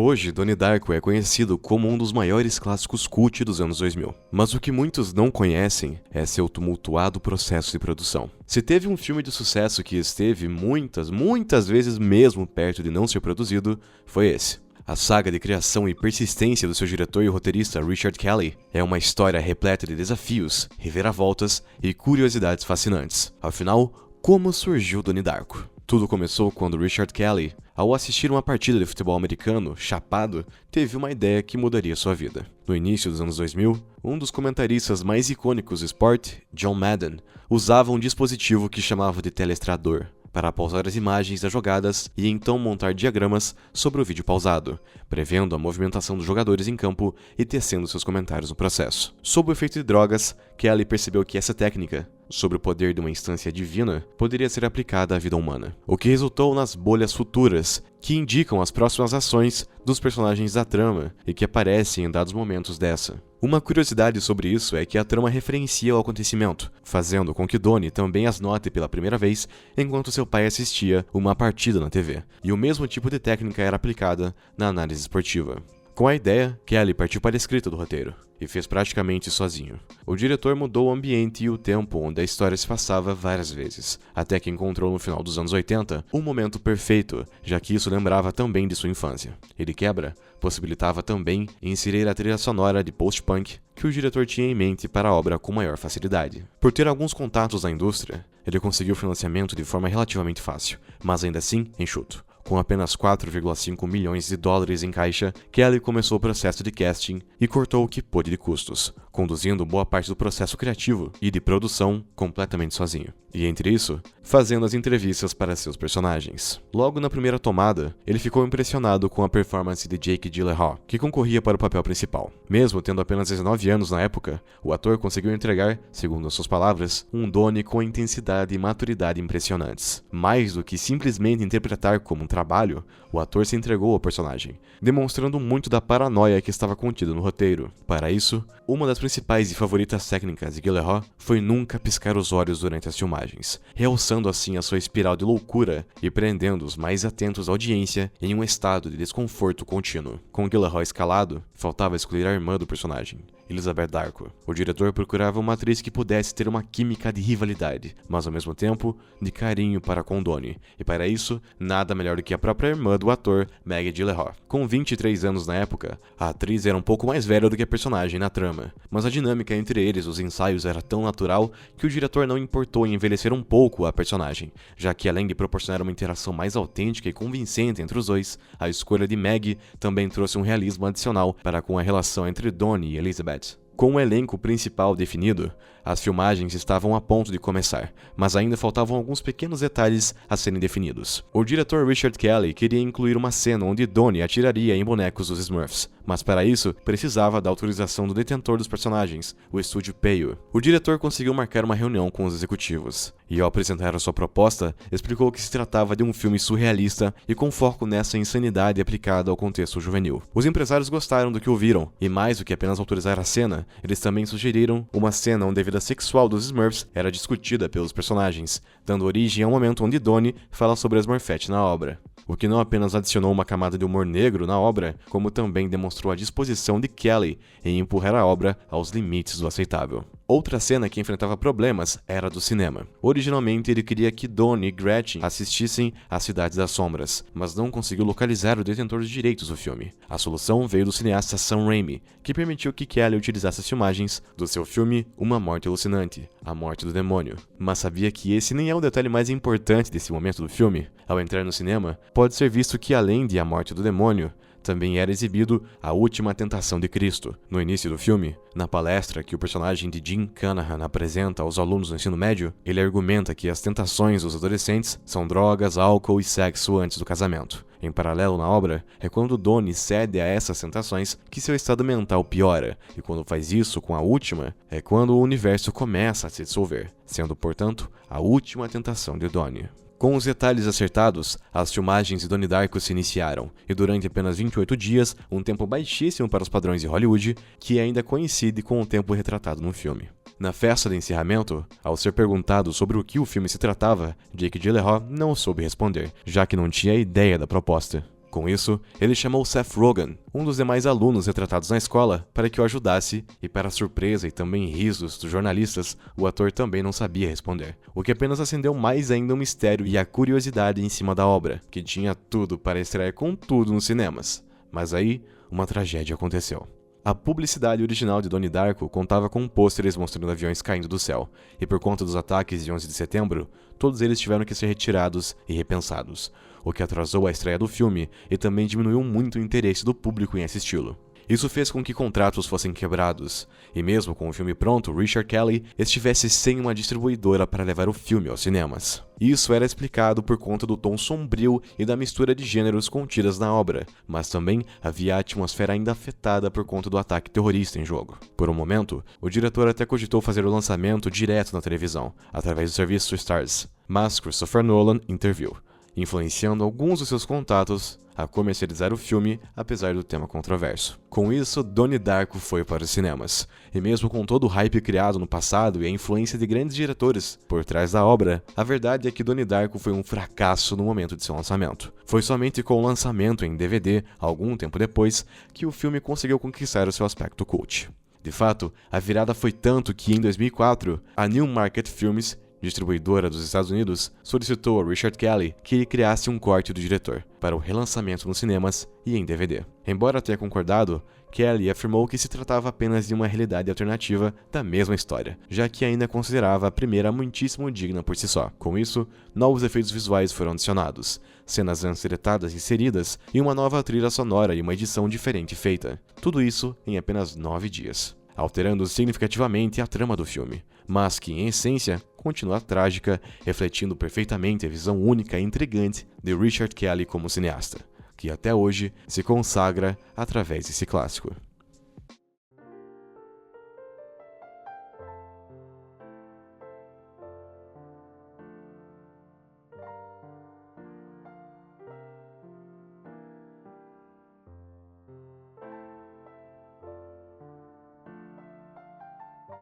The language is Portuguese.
Hoje, Donnie Darko é conhecido como um dos maiores clássicos cult dos anos 2000. Mas o que muitos não conhecem é seu tumultuado processo de produção. Se teve um filme de sucesso que esteve muitas vezes mesmo perto de não ser produzido, foi esse. A saga de criação e persistência do seu diretor e roteirista Richard Kelly é uma história repleta de desafios, reviravoltas e curiosidades fascinantes. Afinal, como surgiu Donnie Darko? Tudo começou quando Richard Kelly, ao assistir uma partida de futebol americano, chapado, teve uma ideia que mudaria sua vida. No início dos anos 2000, um dos comentaristas mais icônicos do esporte, John Madden, usava um dispositivo que chamava de telestrador para pausar as imagens das jogadas e então montar diagramas sobre o vídeo pausado, prevendo a movimentação dos jogadores em campo e tecendo seus comentários no processo. Sob o efeito de drogas, Kelly percebeu que essa técnica, sobre o poder de uma instância divina, poderia ser aplicada à vida humana, o que resultou nas bolhas futuras, que indicam as próximas ações dos personagens da trama e que aparecem em dados momentos dessa. Uma curiosidade sobre isso é que a trama referencia o acontecimento, fazendo com que Donnie também as note pela primeira vez enquanto seu pai assistia uma partida na TV, e o mesmo tipo de técnica era aplicada na análise esportiva. Com a ideia, Kelly partiu para a escrita do roteiro, e fez praticamente sozinho. O diretor mudou o ambiente e o tempo onde a história se passava várias vezes, até que encontrou no final dos anos 80 um momento perfeito, já que isso lembrava também de sua infância. E de quebra, possibilitava também inserir a trilha sonora de post-punk que o diretor tinha em mente para a obra com maior facilidade. Por ter alguns contatos na indústria, ele conseguiu financiamento de forma relativamente fácil, mas ainda assim enxuto. Com apenas 4,5 milhões de dólares em caixa, Kelly começou o processo de casting e cortou o que pôde de custos, conduzindo boa parte do processo criativo e de produção completamente sozinho. E entre isso, fazendo as entrevistas para seus personagens. Logo na primeira tomada, ele ficou impressionado com a performance de Jake Gyllenhaal, que concorria para o papel principal. Mesmo tendo apenas 19 anos na época, o ator conseguiu entregar, segundo as suas palavras, um Donnie com intensidade e maturidade impressionantes. Mais do que simplesmente interpretar como um trabalho, o ator se entregou ao personagem, demonstrando muito da paranoia que estava contida no roteiro. Para isso, uma das principais e favoritas técnicas de Gyllenhaal foi nunca piscar os olhos durante as filmagens, realçando assim a sua espiral de loucura e prendendo os mais atentos da audiência em um estado de desconforto contínuo. Com Gyllenhaal escalado, faltava escolher a irmã do personagem, Elizabeth Darko. O diretor procurava uma atriz que pudesse ter uma química de rivalidade, mas ao mesmo tempo de carinho para com Donnie, e para isso, nada melhor do que a própria irmã do ator, Maggie Gyllenhaal. Com 23 anos na época, a atriz era um pouco mais velha do que a personagem na trama, mas a dinâmica entre eles nos ensaios era tão natural que o diretor não importou em envelhecer um pouco a personagem, já que além de proporcionar uma interação mais autêntica e convincente entre os dois, a escolha de Maggie também trouxe um realismo adicional para com a relação entre Donnie e Elizabeth. Com o elenco principal definido, as filmagens estavam a ponto de começar, mas ainda faltavam alguns pequenos detalhes a serem definidos. O diretor Richard Kelly queria incluir uma cena onde Donnie atiraria em bonecos dos Smurfs, mas para isso precisava da autorização do detentor dos personagens, o estúdio Peyo. O diretor conseguiu marcar uma reunião com os executivos, e ao apresentar a sua proposta, explicou que se tratava de um filme surrealista e com foco nessa insanidade aplicada ao contexto juvenil. Os empresários gostaram do que ouviram, e mais do que apenas autorizar a cena, eles também sugeriram uma cena onde a vida sexual dos Smurfs era discutida pelos personagens, dando origem ao momento onde Donnie fala sobre a Smurfette na obra. O que não apenas adicionou uma camada de humor negro na obra, como também demonstrou a disposição de Kelly em empurrar a obra aos limites do aceitável. Outra cena que enfrentava problemas era do cinema. Originalmente ele queria que Donnie e Gretchen assistissem às Cidades das Sombras, mas não conseguiu localizar o detentor dos direitos do filme. A solução veio do cineasta Sam Raimi, que permitiu que Kelly utilizasse as filmagens do seu filme Uma Morte Alucinante, A Morte do Demônio. Mas sabia que esse nem é o detalhe mais importante desse momento do filme? Ao entrar no cinema, pode ser visto que além de A Morte do Demônio, também era exibido A Última Tentação de Cristo. No início do filme, na palestra que o personagem de Jim Cunningham apresenta aos alunos do ensino médio, ele argumenta que as tentações dos adolescentes são drogas, álcool e sexo antes do casamento. Em paralelo na obra, é quando Donnie cede a essas tentações que seu estado mental piora, e quando faz isso com a última, é quando o universo começa a se dissolver, sendo, portanto, a última tentação de Donnie. Com os detalhes acertados, as filmagens de Donnie Darko se iniciaram, e durante apenas 28 dias, um tempo baixíssimo para os padrões de Hollywood, que ainda coincide com o tempo retratado no filme. Na festa de encerramento, ao ser perguntado sobre o que o filme se tratava, Jake Gyllenhaal não soube responder, já que não tinha ideia da proposta. Com isso, ele chamou Seth Rogen, um dos demais alunos retratados na escola, para que o ajudasse, e para surpresa e também risos dos jornalistas, o ator também não sabia responder, o que apenas acendeu mais ainda o mistério e a curiosidade em cima da obra, que tinha tudo para estrear com tudo nos cinemas. Mas aí, uma tragédia aconteceu. A publicidade original de Donnie Darko contava com pôsteres mostrando aviões caindo do céu, e por conta dos ataques de 11 de setembro, todos eles tiveram que ser retirados e repensados, o que atrasou a estreia do filme e também diminuiu muito o interesse do público em assisti-lo. Isso fez com que contratos fossem quebrados, e mesmo com o filme pronto, Richard Kelly estivesse sem uma distribuidora para levar o filme aos cinemas. Isso era explicado por conta do tom sombrio e da mistura de gêneros contidas na obra, mas também havia a atmosfera ainda afetada por conta do ataque terrorista em jogo. Por um momento, o diretor até cogitou fazer o lançamento direto na televisão, através do serviço Starz, mas Christopher Nolan interviu, influenciando alguns dos seus contatos a comercializar o filme, apesar do tema controverso. Com isso, Donnie Darko foi para os cinemas, e mesmo com todo o hype criado no passado e a influência de grandes diretores por trás da obra, a verdade é que Donnie Darko foi um fracasso no momento de seu lançamento. Foi somente com o lançamento em DVD, algum tempo depois, que o filme conseguiu conquistar o seu aspecto cult. De fato, a virada foi tanto que, em 2004, a Newmarket Films, distribuidora dos Estados Unidos, solicitou a Richard Kelly que ele criasse um corte do diretor para o relançamento nos cinemas e em DVD. Embora tenha concordado, Kelly afirmou que se tratava apenas de uma realidade alternativa da mesma história, já que ainda considerava a primeira muitíssimo digna por si só. Com isso, novos efeitos visuais foram adicionados, cenas anseretadas inseridas e uma nova trilha sonora e uma edição diferente feita. Tudo isso em apenas 9 dias, alterando significativamente a trama do filme, mas que, em essência, continua trágica, refletindo perfeitamente a visão única e intrigante de Richard Kelly como cineasta, que até hoje se consagra através desse clássico.